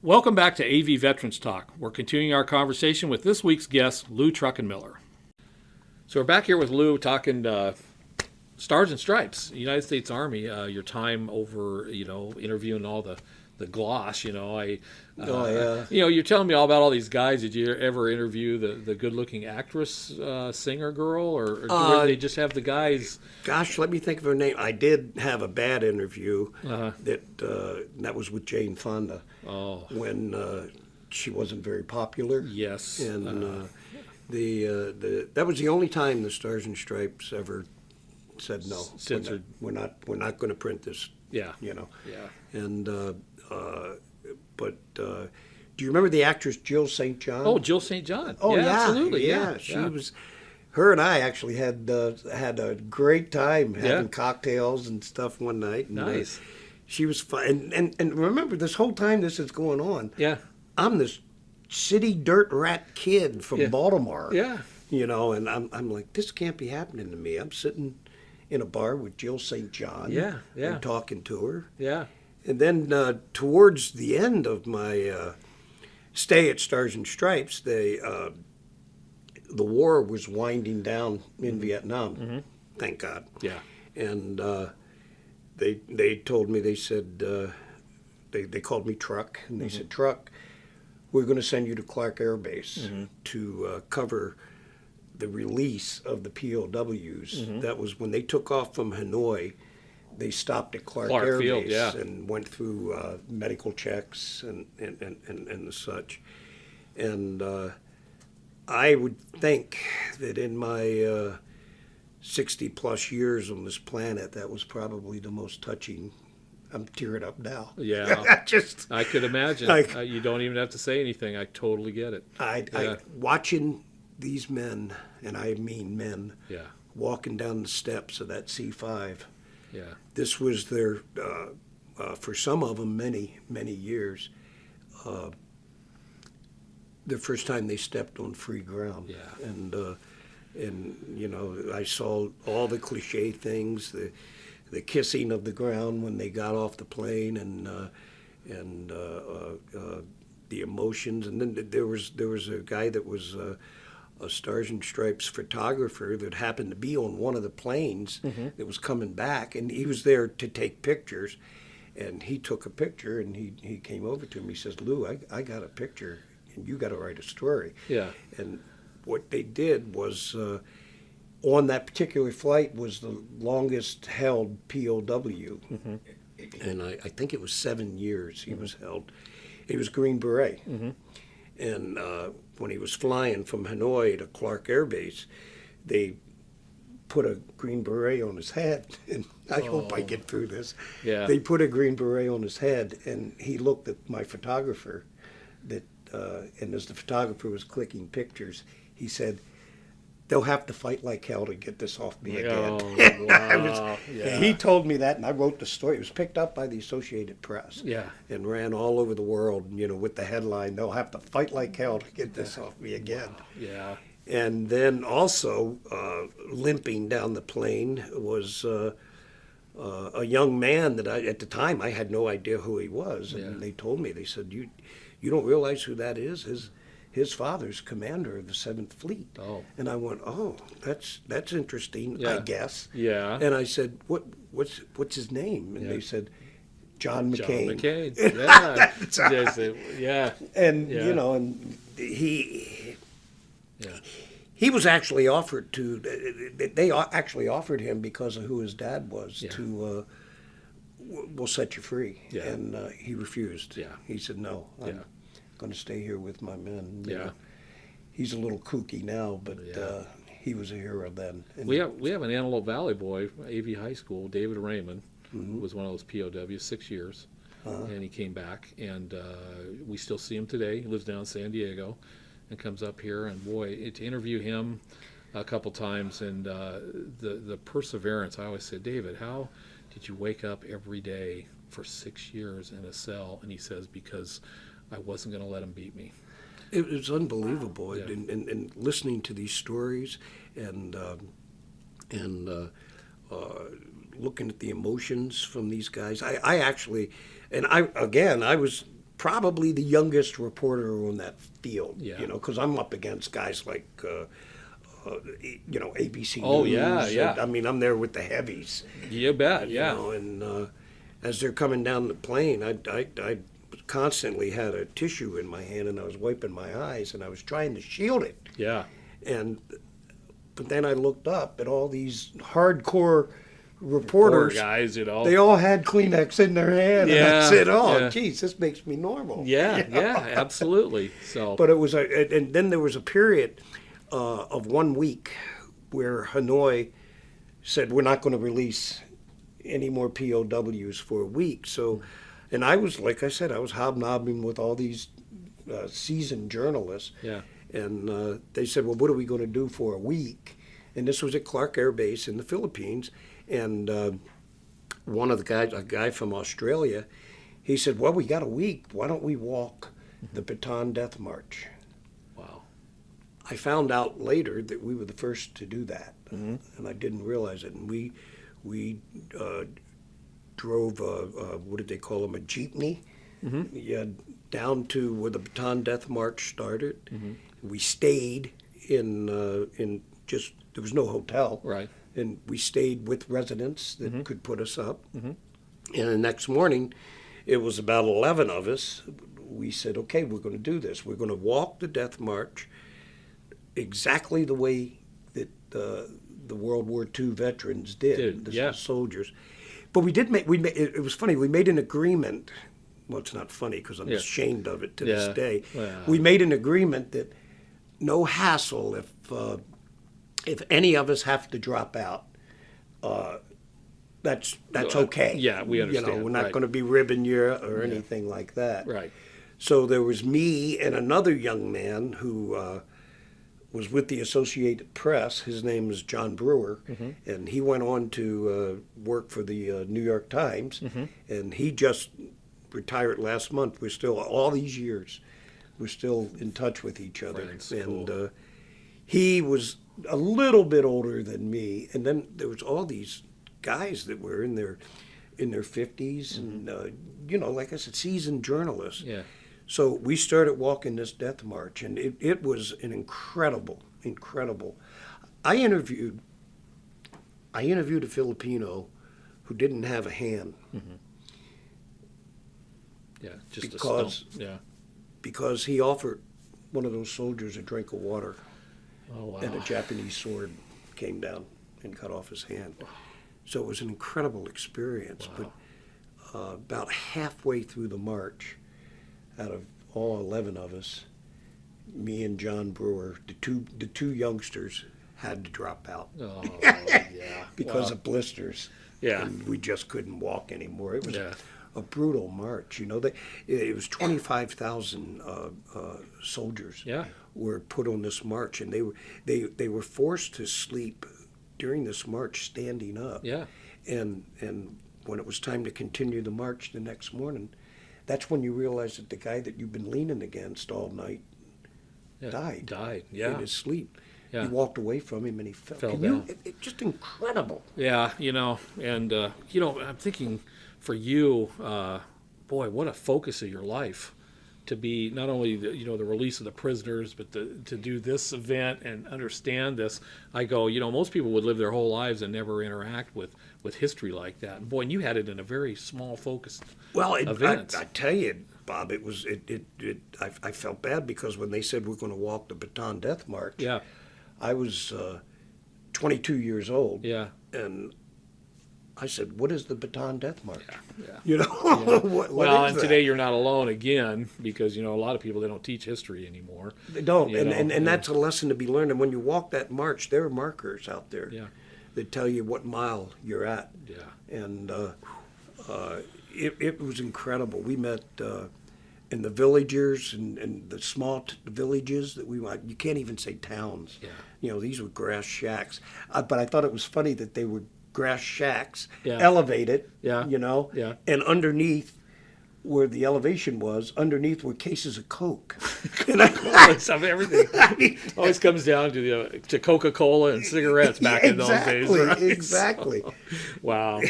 Welcome back to AV Veterans Talk. We're continuing our conversation with this week's guest, Lou Truckenmiller. So we're back here with Lou talking Stars and Stripes, United States Army. Your time over, interviewing all the gloss. You're telling me all about all these guys. Did you ever interview the good-looking actress, singer girl, or did they just have the guys? Gosh, let me think of her name. I did have a bad interview that was with Jane Fonda. Oh, when she wasn't very popular. Yes, and that was the only time the Stars and Stripes ever said no. Censored. We're not going to print this. Yeah, Yeah. And but do you remember the actress Jill St. John? Oh, Jill St. John. Oh yeah, absolutely. Yeah, she was. Her and I actually had a great time having cocktails and stuff one night. And, nice. She was fun, and remember, this whole time this is going on. Yeah. I'm this city dirt rat kid from Baltimore. Yeah. And I'm like, this can't be happening to me. I'm sitting in a bar with Jill St. John. Yeah. And talking to her. Yeah. And then towards the end of my stay at Stars and Stripes, the war was winding down in Vietnam. Mm-hmm. Thank God. Yeah. And they told me, they said, they called me Truck, and they said, Truck, we're going to send you to Clark Air Base to cover the release of the POWs. That was when they took off from Hanoi. They stopped at Clark Air Field, Base and went through medical checks and the such. And I would think that in my 60-plus years on this planet, that was probably the most touching. I'm tearing up now. Yeah. I could imagine. You don't even have to say anything. I totally get it. I watching these men, and I mean men, walking down the steps of that C5. Yeah. This was their, for some of them, many, many years, the first time they stepped on free ground. Yeah. And I saw all the cliche things, the kissing of the ground when they got off the plane, and the emotions. And then there was a guy that was a Stars and Stripes photographer that happened to be on one of the planes that was coming back, and he was there to take pictures. And he took a picture, and he came over to me. He says, Lou, I got a picture, and you got to write a story. Yeah. And what they did was, on that particular flight was the longest held POW. And I think it was 7 years he was held. He was Green Beret. And when he was flying from Hanoi to Clark Air Base, they put a Green Beret on his head. And I hope I get through this. Yeah. They put a Green Beret on his head, and he looked at my photographer, and as the photographer was clicking pictures, he said, they'll have to fight like hell to get this off me again. Oh, wow. He told me that, and I wrote the story. It was picked up by the Associated Press. Yeah. And ran all over the world, with the headline, they'll have to fight like hell to get this off me again. Wow. Yeah. And then also, limping down the plane was a young man that at the time, I had no idea who he was. And they told me, they said, you don't realize who that is? His father's commander of the 7th Fleet. Oh. And I went, oh, that's interesting, I guess. Yeah. And I said, what's his name? And they said, John McCain. John McCain. Yeah. And and he was actually offered to. They actually offered him because of who his dad was to. We'll set you free. Yeah. And he refused. Yeah. He said, no, I'm going to stay here with my men. You know. He's a little kooky now, but he was a hero then. And we have an Antelope Valley boy, AV High School, David Raymond, who was one of those POWs, 6 years, and he came back, and we still see him today. He lives down in San Diego and comes up here, and boy, to interview him a couple times, and the perseverance. I always said, David, how did you wake up every day for 6 years in a cell? And he says, because I wasn't going to let him beat me. It was unbelievable, and listening to these stories, and looking at the emotions from these guys. I actually, and I was probably the youngest reporter on that field. Yeah. You know, because I'm up against guys like. You know, ABC Oh, News. yeah, yeah. I mean, I'm there with the heavies. You bet, You yeah. know, and as they're coming down the plane, I constantly had a tissue in my hand, and I was wiping my eyes, and I was trying to shield it. Yeah. But then I looked up at all these hardcore Poor reporters. guys, you know. They all had Kleenex in their hand, and Yeah, I said, "Oh, yeah. geez, this makes me normal." Yeah, You know? yeah, absolutely. So, But it was, and then there was a period of 1 week where Hanoi said we're not going to release any more POWs for a week. So, and I was, like I said, I was hobnobbing with all these seasoned journalists, yeah. and they said, well, what are we going to do for a week? And this was at Clark Air Base in the Philippines, and one of the guys, a guy from Australia, he said, well, we got a week. Why don't we walk the Bataan Death March? Wow. I found out later that we were the first to do that, and I didn't realize it. And we drove what did they call them, a jeepney, yeah, down to where the Bataan Death March started. We stayed in just there was no hotel, Right. and we stayed with residents that could put us up. And the next morning, it was about 11 of us. We said, okay, we're going to do this. We're going to walk the Death March exactly the way that the World War II veterans did, yeah. the soldiers. But we did make, it was funny, we made an agreement. Well, it's not funny because I'm Yeah. ashamed of it to Yeah. this day. Well. We made an agreement that no hassle if any of us have to drop out. That's okay. Yeah, we You know, understand, we're not right. going to be ribbing you or anything like that. Right. So there was me and another young man who was with the Associated Press. His name is John Brewer, and he went on to work for the New York Times, and he just retired last month. We're still, all these years, we're still in touch with each other. Friends, and cool. he was a little bit older than me, and then there was all these guys that were in their 50s, and you know, like I said, seasoned journalists. Yeah. So we started walking this death march, and it was an incredible. I interviewed a Filipino who didn't have a hand Yeah. Just Because- a stump. Yeah. because he offered one of those soldiers a drink of water, Oh, wow. and a Japanese sword came down and cut off his hand. So it was an incredible experience. Wow. But about halfway through the march, out of all 11 of us, me and John Brewer, the two youngsters, had to drop out Oh, yeah. because Wow. of blisters. Yeah. And we just couldn't walk anymore. It was Yeah. a brutal march. You know, it was 25,000 soldiers Yeah. were put on this march, and they were forced to sleep during this march standing up. Yeah. And when it was time to continue the march the next morning, that's when you realize that the guy that you've been leaning against all night Yeah. died. Died. In Yeah. his sleep. Yeah. You walked away from him and he fell. Fell Can down. It's just incredible. Yeah, you know, and you know, I'm thinking for you, boy, what a focus of your life to be not only the release of the prisoners, but to do this event and understand this. I go, most people would live their whole lives and never interact with history like that. And boy, and you had it in a very small, focused Well, event. I tell you, Bob, it was I felt bad because when they said we're going to walk the Bataan Death March, Yeah, I was 22 years old, yeah, and I said, "What is the Bataan Death March?" yeah. You know, Yeah. what Well, is and that? today you're not alone again because a lot of people, they don't teach history anymore. They don't, You and, know, and yeah. that's a lesson to be learned. And when you walk that march, there are markers out there Yeah, that tell you what mile you're at. yeah, And it was incredible. We met in the villagers and the small villages that we went. You can't even say towns. yeah. These were grass shacks. But I thought it was funny that they were grass shacks, Yeah. elevated. Yeah. You know, Yeah. and underneath where the elevation was, underneath were cases of Coke. Some everything always comes down to Coca-Cola and cigarettes back in those days. Right? Exactly. Wow.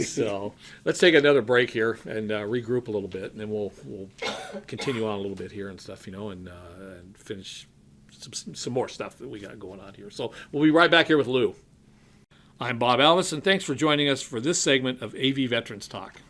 So let's take another break here and regroup a little bit, and then we'll continue on a little bit here and stuff, and finish some more stuff that we got going on here. So we'll be right back here with Lou. I'm Bob Alvis, and thanks for joining us for this segment of AV Veterans Talk.